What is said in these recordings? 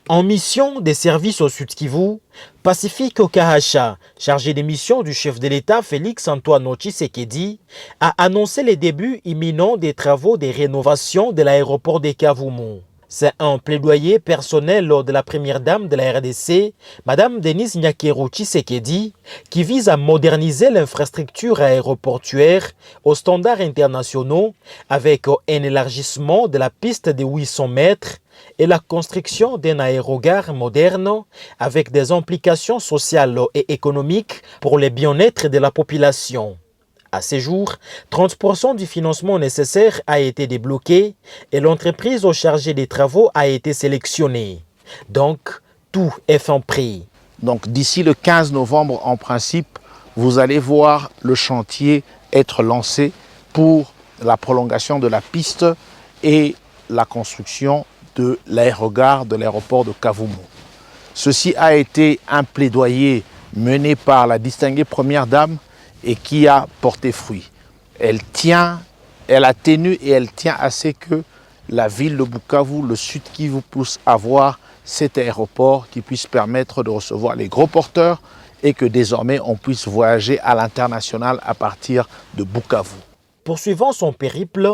En mission des services au Sud Kivu, Pacifique Okahacha, chargé des missions du chef de l'État Félix Antoine Tshisekedi, a annoncé les débuts imminents des travaux de rénovation de l'aéroport de Kavumu. C'est un plaidoyer personnel lors de la première dame de la RDC, Mme Denise Nyakeru Tshisekedi, qui vise à moderniser l'infrastructure aéroportuaire aux standards internationaux avec un élargissement de la piste de 800 mètres et la construction d'un aérogare moderne avec des implications sociales et économiques pour le bien-être de la population. À ce jour, 30% du financement nécessaire a été débloqué et l'entreprise chargée des travaux a été sélectionnée. Donc, tout est fin prêt. Donc, d'ici le 15 novembre, en principe, vous allez voir le chantier être lancé pour la prolongation de la piste et la construction de l'aérogare de l'aéroport de Kavumu. Ceci a été un plaidoyer mené par la distinguée première dame et qui a porté fruit. Elle a tenu et elle tient à ce que la ville de Bukavu, le Sud Kivu, puisse avoir cet aéroport qui puisse permettre de recevoir les gros porteurs et que désormais on puisse voyager à l'international à partir de Bukavu. Poursuivant son périple,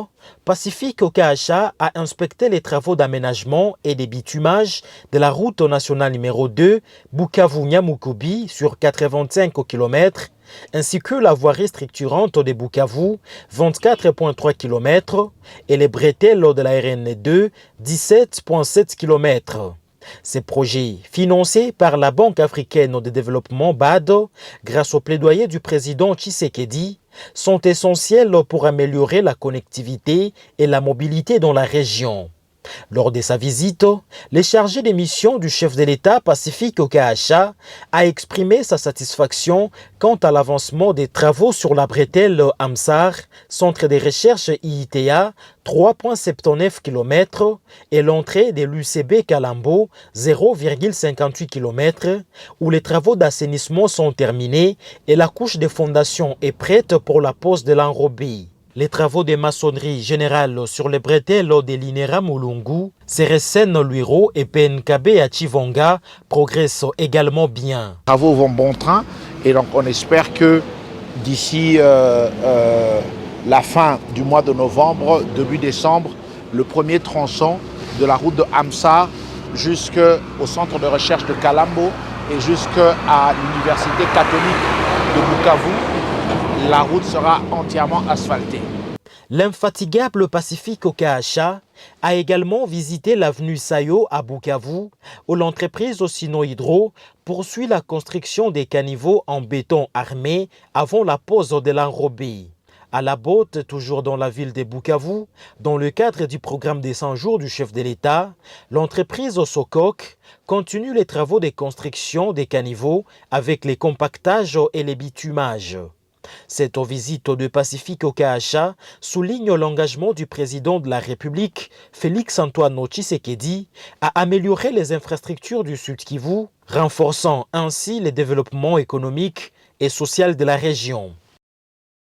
Pacifique Okahacha a inspecté les travaux d'aménagement et de bitumage de la route nationale numéro 2 Bukavu-Nyamukubi sur 85 km, ainsi que la voirie structurante de Bukavu, 24,3 km, et les bretelles de la RN2, 17,7 km. Ces projets, financés par la Banque africaine de développement BAD, grâce au plaidoyer du président Tshisekedi, sont essentiels pour améliorer la connectivité et la mobilité dans la région. Lors de sa visite, le chargé des missions du chef de l'État Pacifique Okahacha a exprimé sa satisfaction quant à l'avancement des travaux sur la bretelle Amsar, centre de recherche IITA, 3,79 km, et l'entrée de l'UCB Kalambo, 0,58 km, où les travaux d'assainissement sont terminés et la couche de fondation est prête pour la pose de l'enrobé. Les travaux de maçonnerie générale sur les bretelles de l'INERA Mulungu, CRSN Luiro et PNKB à Chivonga progressent également bien. Les travaux vont bon train et donc on espère que d'ici la fin du mois de novembre, début décembre, le premier tronçon de la route de Amsar jusqu'au centre de recherche de Kalambo et jusqu'à l'université catholique de Bukavu, la route sera entièrement asphaltée. L'infatigable Pacifique Okahacha a également visité l'avenue Sayo à Bukavu, où l'entreprise Sino Hydro poursuit la construction des caniveaux en béton armé avant la pose de l'enrobé. À la Botte, toujours dans la ville de Bukavu, dans le cadre du programme des 100 jours du chef de l'État, l'entreprise Sokok continue les travaux de construction des caniveaux avec les compactages et les bitumages. Cette visite de Pacifique Okahacha souligne l'engagement du président de la République, Félix Antoine Tshisekedi, à améliorer les infrastructures du Sud Kivu, renforçant ainsi le développement économique et social de la région.